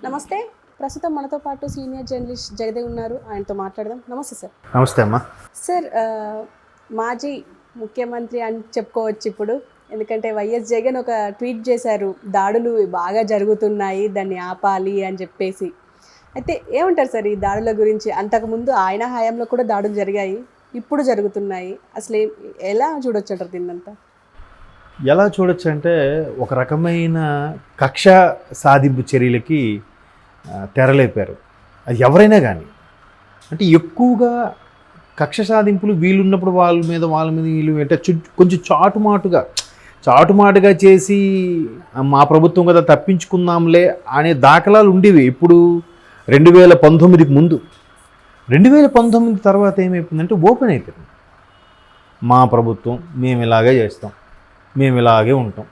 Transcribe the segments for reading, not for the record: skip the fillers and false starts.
నమస్తే. ప్రస్తుతం మనతో పాటు సీనియర్ జర్నలిస్ట్ జగదేవ్ ఉన్నారు. ఆయనతో మాట్లాడదాం. నమస్తే సార్. నమస్తే అమ్మా. సార్, మాజీ ముఖ్యమంత్రి అని చెప్పుకోవచ్చు ఇప్పుడు. ఎందుకంటే వైఎస్ జగన్ ఒక ట్వీట్ చేశారు, దాడులు బాగా జరుగుతున్నాయి, దాన్ని ఆపాలి అని చెప్పేసి. అయితే ఏమంటారు సార్ ఈ దాడుల గురించి? అంతకుముందు ఆయన హయాంలో కూడా దాడులు జరిగాయి, ఇప్పుడు జరుగుతున్నాయి. అసలు ఎలా చూడొచ్చు అంటారు దీన్నంతా? ఎలా చూడొచ్చు అంటే, ఒక రకమైన కక్ష సాధింపు చర్యలకి తెరలేపారు. అది ఎవరైనా కానీ, అంటే ఎక్కువగా కక్ష సాధింపులు వీళ్ళున్నప్పుడు వాళ్ళ మీద వీళ్ళు అంటే కొంచెం చాటుమాటుగా చేసి మా ప్రభుత్వం కదా తప్పించుకుందాంలే అనే దాఖలాలు ఉండేవి. ఇప్పుడు 2019కి ముందు. 2019 తర్వాత ఏమైపోయిందంటే ఓపెన్ అయిపోయింది. మా ప్రభుత్వం, మేము ఇలాగే చేస్తాం, మేము ఇలాగే ఉంటాం,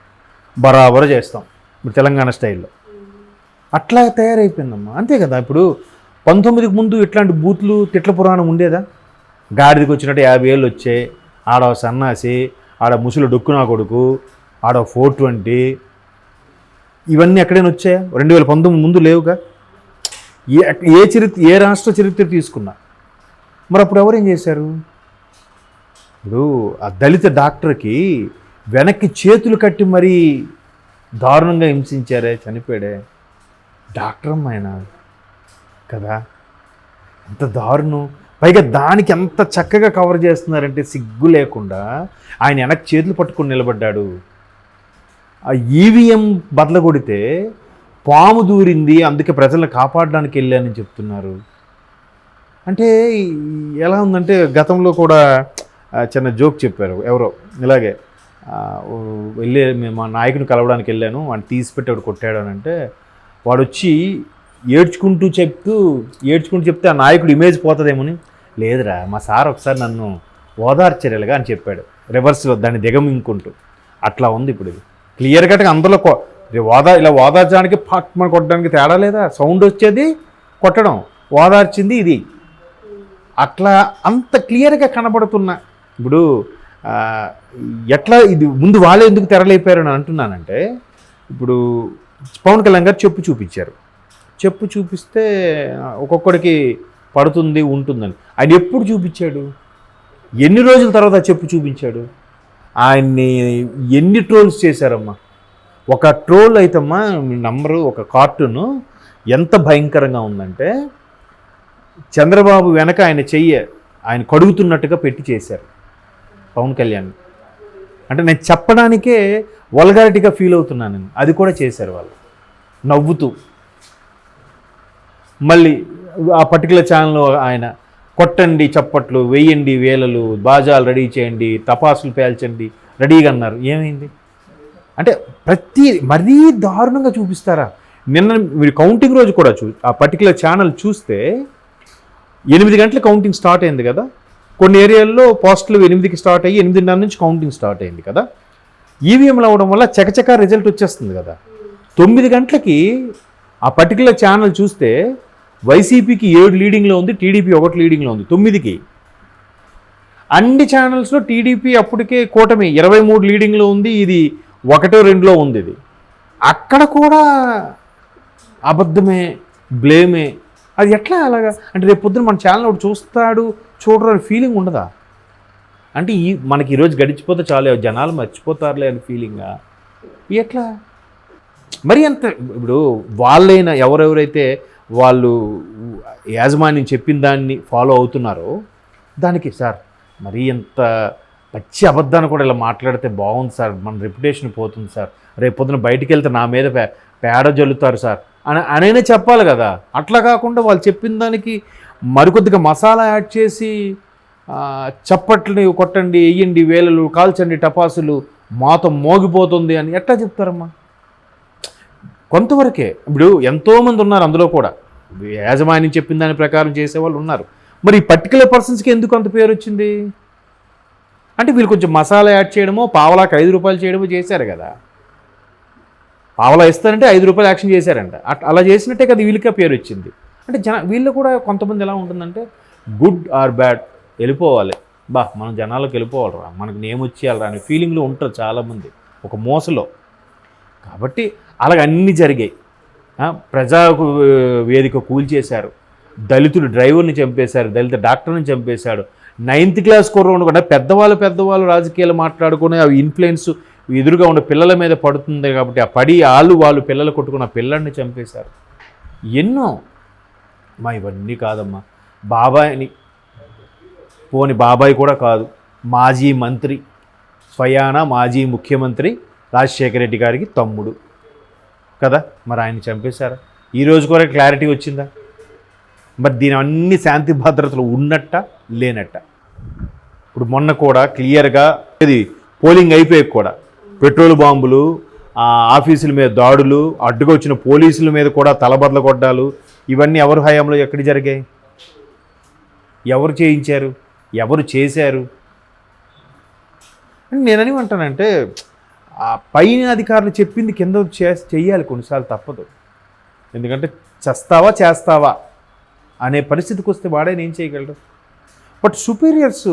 బరాబరు చేస్తాం, ఇప్పుడు తెలంగాణ స్టైల్లో అట్లా తయారైపోయిందమ్మా. అంతే కదా. ఇప్పుడు 19కి ముందు ఇట్లాంటి బూతులు తిట్ల పురాణం ఉండేదా? గాడిదికి వచ్చినట్టు 50 ఏళ్ళు వచ్చాయి, ఆడ సన్నాసి, ఆడ ముసులు డొక్కునా కొడుకు, ఆడ 420, ఇవన్నీ ఎక్కడైనా వచ్చాయా? 2019 ముందు లేవుగా. ఏ రాష్ట్ర చరిత్ర తీసుకున్నా. మరి అప్పుడు ఎవరేం చేశారు? ఇప్పుడు ఆ దళిత డాక్టర్కి వెనక్కి చేతులు కట్టి మరీ దారుణంగా హింసించారే, చనిపోయాడే. డాక్టర్ అమ్మాయన కదా, ఎంత దారుణం. పైగా దానికి ఎంత చక్కగా కవర్ చేస్తున్నారంటే, సిగ్గు లేకుండా ఆయన వెనక్కి చేతులు పట్టుకొని నిలబడ్డాడు. ఆ ఈవీఎం బదలగొడితే పాము దూరింది, అందుకే ప్రజలను కాపాడడానికి వెళ్ళానని చెప్తున్నారు. అంటే ఎలా ఉందంటే, గతంలో కూడా చిన్న జోక్ చెప్పారు ఎవరో, ఇలాగే వెళ్ళే మా నాయకుని కలవడానికి వెళ్ళాను, వాడిని తీసిపెట్టి వాడు కొట్టాడు అని అంటే, వాడు వచ్చి ఏడ్చుకుంటూ చెప్తే ఆ నాయకుడు ఇమేజ్ పోతుందేమోని, లేదురా మా సార్ ఒకసారి నన్ను ఓదార్చరేలుగా అని చెప్పాడు, రివర్స్లో దాన్ని దిగమింగుకుంటూ. అట్లా ఉంది ఇప్పుడు. ఇది క్లియర్ కట్గా అందులో ఇలా ఓదార్చడానికి మన కొట్టడానికి తేడా లేదా? సౌండ్ వచ్చేది కొట్టడం, ఓదార్చింది ఇది. అట్లా అంత క్లియర్గా కనబడుతున్నా. ఇప్పుడు ఎట్లా ఇది ముందు వాళ్ళే ఎందుకు తెరలేపారు అని అంటున్నానంటే, ఇప్పుడు పవన్ కళ్యాణ్ గారు చెప్పు చూపిస్తే ఒక్కొక్కడికి పడుతుంది ఉంటుందని. ఆయన ఎప్పుడు చూపించాడు? ఎన్ని రోజుల తర్వాత చెప్పు చూపించాడు? ఆయన్ని ఎన్ని ట్రోల్స్ చేశారమ్మా. ఒక ట్రోల్ అయితేమ్మా నంబరు, ఒక కార్టూను ఎంత భయంకరంగా ఉందంటే, చంద్రబాబు వెనక ఆయన కడుగుతున్నట్టుగా పెట్టి చేశారు పవన్ కళ్యాణ్. అంటే నేను చెప్పడానికే వల్గారిటీగా ఫీల్ అవుతున్నాను నేను. అది కూడా చేశారు వాళ్ళు నవ్వుతూ. మళ్ళీ ఆ పర్టికులర్ ఛానల్లో ఆయన కొట్టండి చప్పట్లు, వేయండి వేలలు, బాజాలు రెడీ చేయండి, టపాసులు పేల్చండి రెడీగా అన్నారు. ఏమైంది అంటే మరీ దారుణంగా చూపిస్తారా? నిన్న మీరు కౌంటింగ్ రోజు కూడా ఆ పర్టికులర్ ఛానల్ చూస్తే 8 గంటల కౌంటింగ్ స్టార్ట్ అయింది కదా. కొన్ని ఏరియాల్లో పోస్టులు 8కి స్టార్ట్ అయ్యి 8:30 నుంచి కౌంటింగ్ స్టార్ట్ అయింది కదా. ఈవీఎంలు అవ్వడం వల్ల చకచకా రిజల్ట్ వచ్చేస్తుంది కదా. 9 గంటలకి ఆ పర్టికులర్ ఛానల్ చూస్తే వైసీపీకి 7 లీడింగ్లో ఉంది, టీడీపీ 1 లీడింగ్లో ఉంది. 9కి అన్ని ఛానల్స్లో టీడీపీ అప్పటికే కూటమి 23 లీడింగ్లో ఉంది, ఇది 1-2లో ఉంది. ఇది అక్కడ కూడా అబద్ధమే, బ్లేమే. అది ఎట్లా అలాగా? అంటే రేపు పొద్దున మన ఛానల్ ఒకటి చూడరు ఫీలింగ్ ఉండదా? అంటే మనకి ఈరోజు గడిచిపోతే చాలు, జనాలు మర్చిపోతారులే అని ఫీలింగా. ఎట్లా మరి అంత? ఇప్పుడు వాళ్ళైనా ఎవరెవరైతే వాళ్ళు యాజమాన్యం చెప్పిన దాన్ని ఫాలో అవుతున్నారో దానికి, సార్ మరీ ఎంత పచ్చి అబద్ధాన్ని కూడా ఇలా మాట్లాడితే బాగుంది సార్, మన రెప్యుటేషన్ పోతుంది సార్, రేపు పొద్దున బయటికి వెళ్తే నా మీద పేడ జల్లుతారు సార్ అనైనా చెప్పాలి కదా. అట్లా కాకుండా వాళ్ళు చెప్పిన దానికి మరికొద్దిగా మసాలా యాడ్ చేసి చప్పట్లని కొట్టండి, వెయ్యండి వేలలు, కాల్చండి టపాసులు, మాతో మోగిపోతుంది అని ఎట్లా చెప్తారమ్మా? కొంతవరకే. ఇప్పుడు ఎంతోమంది ఉన్నారు అందులో కూడా, యాజమాన్యం చెప్పిన దాని ప్రకారం చేసేవాళ్ళు ఉన్నారు. మరి ఈ పర్టికులర్ పర్సన్స్కి ఎందుకు అంత పేరు వచ్చింది? అంటే వీళ్ళు కొంచెం మసాలా యాడ్ చేయడమో, పావలాకి 5 రూపాయలు చేయడమో చేశారు కదా. పావలా ఇస్తారంటే 5 రూపాయలు యాక్షన్ చేశారంట. అలా చేసినట్టే కదా వీళ్ళకే పేరు వచ్చింది. అంటే వీళ్ళు కూడా కొంతమంది ఎలా ఉంటుందంటే, గుడ్ ఆర్ బ్యాడ్ వెళ్ళిపోవాలి, మనం జనాలకు వెళ్ళిపోవాలరా, మనకు నేమ్ వచ్చేయాలరా అనే ఫీలింగ్లో ఉంటారు చాలామంది ఒక మోసలో. కాబట్టి అలాగ అన్నీ జరిగాయి. ప్రజా వేదిక కూల్చేశారు, దళితుడు డ్రైవర్ని చంపేశారు, దళిత డాక్టర్ని చంపేశాడు, 9th క్లాస్ కుర్రోడు కూడా పెద్దవాళ్ళు రాజకీయాలు మాట్లాడుకుని అవి ఇన్ఫ్లుయెన్స్ ఎదురుగా ఉన్న పిల్లల మీద పడుతుంది కాబట్టి ఆ పడి వాళ్ళు పిల్లలు కొట్టుకున్న పిల్లల్ని చంపేశారు. ఎన్నో ఇవన్నీ కాదమ్మా. బాబాయ్ని పోని బాబాయ్ కూడా కాదు, మాజీ మంత్రి, స్వయాన మాజీ ముఖ్యమంత్రి రాజశేఖర రెడ్డి గారికి తమ్ముడు కదా, మరి ఆయన చంపేశారా? ఈరోజు కూడా క్లారిటీ వచ్చిందా? మరి దీని అన్ని శాంతి భద్రతలు ఉన్నట్ట లేనట్ట? ఇప్పుడు మొన్న కూడా క్లియర్గా ఇది పోలింగ్ అయిపోయాక కూడా పెట్రోల్ బాంబులు, ఆఫీసుల మీద దాడులు, అడ్డుగా వచ్చిన పోలీసుల మీద కూడా తలబదల కొట్టాలు, ఇవన్నీ ఎవరు హయాంలో ఎక్కడ జరిగాయి? ఎవరు చేయించారు? ఎవరు చేశారు? నేనని అంటానంటే ఆ పైన అధికారులు చెప్పింది కింద చెయ్యాలి కొన్నిసార్లు, తప్పదు. ఎందుకంటే చేస్తావా అనే పరిస్థితికి వస్తే వాడైనా ఏం చేయగలరు? బట్ సుపీరియర్స్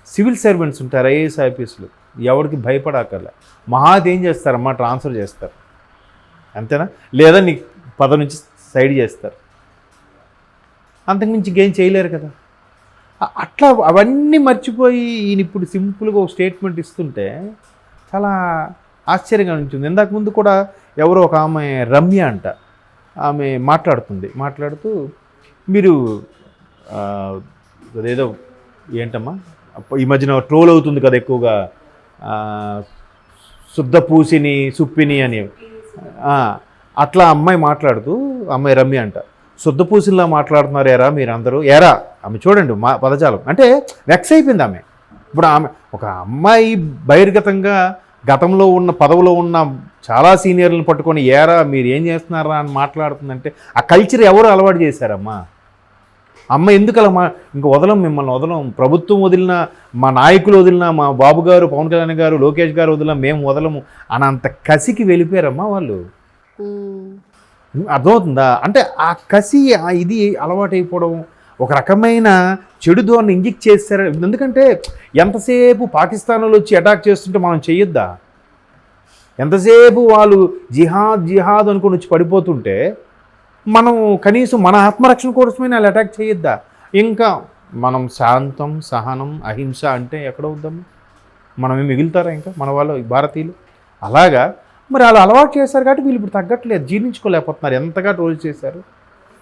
సివిల్ సర్వెంట్స్ ఉంటారు, ఐఏఎస్ ఆఫీసులు, ఎవరికి భయపడక్కర్లే. మహాది ఏం చేస్తారమ్మా, ట్రాన్స్ఫర్ చేస్తారు అంతేనా, లేదా నీ పదవి నుంచి సైడ్ చేస్తారు, అంతకుమించి ఇంకేం చేయలేరు కదా. అట్లా అవన్నీ మర్చిపోయి ఈయన ఇప్పుడు సింపుల్గా ఒక స్టేట్మెంట్ ఇస్తుంటే చాలా ఆశ్చర్యంగా ఉంటుంది. ఇందాక ముందు కూడా ఎవరో ఒక ఆమె రమ్య అంట, ఆమె మాట్లాడుతూ మీరు అదేదో ఏంటమ్మా ఈ మధ్యన ట్రోల్ అవుతుంది కదా ఎక్కువగా, శుద్ధ పూసిని సుప్పిని అని, అట్లా అమ్మాయి రమ్య అంట, శుద్ధ పూసిలా మాట్లాడుతున్నారు ఏరా మీరందరూ, ఏరా ఆమె చూడండి మా పదజాలం అంటే వెక్స్ అయిపోయింది ఆమె. ఇప్పుడు ఆమె ఒక అమ్మాయి బహిర్గతంగా గతంలో ఉన్న పదవిలో ఉన్న చాలా సీనియర్లను పట్టుకొని ఏరా మీరు ఏం చేస్తున్నారా అని మాట్లాడుతుందంటే ఆ కల్చర్ ఎవరు అలవాటు చేశారమ్మా? అమ్మ ఎందుకు అలా ఇంకా మిమ్మల్ని వదలం, ప్రభుత్వం వదిలిన, మా నాయకులు వదిలిన, మా బాబు గారు, పవన్ కళ్యాణ్ గారు, లోకేష్ గారు వదిలిన మేము వదలము అని అంత కసికి వెళ్ళిపోయారమ్మా వాళ్ళు. అర్థమవుతుందా? అంటే ఆ కసి ఇది అలవాటైపోవడం, ఒక రకమైన చెడు ధోరణి ఇంజెక్ట్ చేస్తారు. ఎందుకంటే ఎంతసేపు పాకిస్తాన్లో వచ్చి అటాక్ చేస్తుంటే మనం చెయ్యొద్దా? ఎంతసేపు వాళ్ళు జిహాద్ అనుకుని వచ్చి పడిపోతుంటే మనం కనీసం మన ఆత్మరక్షణ కోసమే వాళ్ళు అటాక్ చేయొద్దా? ఇంకా మనం శాంతం, సహనం, అహింస అంటే ఎక్కడవుద్దాము? మనమే మిగులుతారా ఇంకా మన వాళ్ళు భారతీయులు? అలాగా మరి వాళ్ళు అలవాటు చేశారు కాబట్టి వీళ్ళు ఇప్పుడు తగ్గట్లేదు, జీర్ణించుకోలేకపోతున్నారు. ఎంతగా ట్రోల్ చేశారు.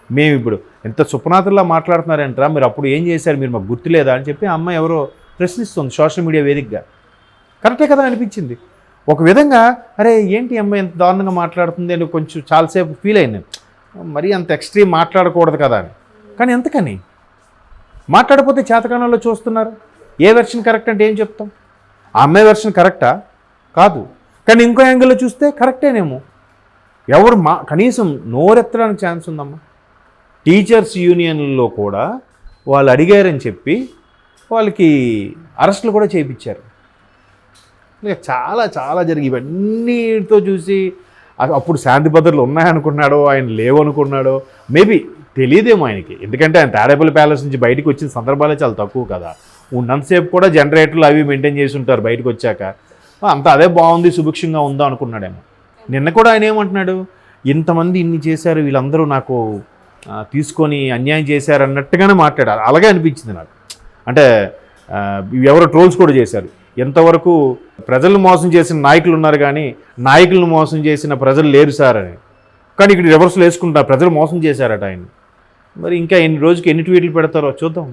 మేము ఇప్పుడు ఎంత సుప్నాథుల్లా మాట్లాడుతున్నారంటారా, మీరు అప్పుడు ఏం చేశారు, మీరు మాకు గుర్తులేదా అని చెప్పి ఆ అమ్మాయి ఎవరో ప్రశ్నిస్తుంది సోషల్ మీడియా వేదికగా. కరెక్టే కదా అనిపించింది ఒక విధంగా. అరే ఏంటి అమ్మాయి ఎంత దారుణంగా మాట్లాడుతుంది అని కొంచెం చాలాసేపు ఫీల్ అయినాను. మరీ అంత ఎక్స్ట్రీమ్ మాట్లాడకూడదు కదా అని. కానీ ఎంతకని మాట్లాడకపోతే చేతకాణంలో చూస్తున్నారు. ఏ వెర్షన్ కరెక్ట్ అంటే ఏం చెప్తాం? ఆ అమ్మాయి వెర్షన్ కరెక్టా? కాదు. కానీ ఇంకో యాంగిల్లో చూస్తే కరెక్టేనేమో. ఎవరు కనీసం నోరెత్తడానికి ఛాన్స్ ఉందమ్మా. టీచర్స్ యూనియన్లో కూడా వాళ్ళు అడిగారని చెప్పి వాళ్ళకి అరెస్టులు కూడా చేయించారు. చాలా జరిగి ఇవన్నీతో చూసి అప్పుడు శాంతి భద్రతలు ఉన్నాయనుకున్నాడో, ఆయన లేవనుకున్నాడో, మేబీ తెలియదేమో ఆయనకి. ఎందుకంటే ఆయన తాడేపల్లి ప్యాలెస్ నుంచి బయటకు వచ్చిన సందర్భాలే చాలా తక్కువ కదా. ఉన్నంతసేపు కూడా జనరేటర్లు అవి మెయింటైన్ చేసి ఉంటారు. బయటకు వచ్చాక అంతా అదే బాగుంది, సుభిక్షంగా ఉందా అనుకున్నాడేమో. నిన్న కూడా ఆయన ఏమంటున్నాడు, ఇంతమంది ఇన్ని చేశారు, వీళ్ళందరూ నాకు తీసుకొని అన్యాయం చేశారు అన్నట్టుగానే మాట్లాడారు. అలాగే అనిపించింది నాకు. అంటే ఎవరో ట్రోల్స్ కూడా చేశారు, ఎంతవరకు ప్రజలను మోసం చేసిన నాయకులు ఉన్నారు కానీ నాయకులను మోసం చేసిన ప్రజలు లేరు సార్ అని. కానీ ఇక్కడ రివర్స్లో వేసుకుంటారు, ప్రజలు మోసం చేశారట ఆయన. మరి ఇంకా ఎన్ని రోజుకి ఎన్ని ట్వీట్లు పెడతారో చూద్దాం.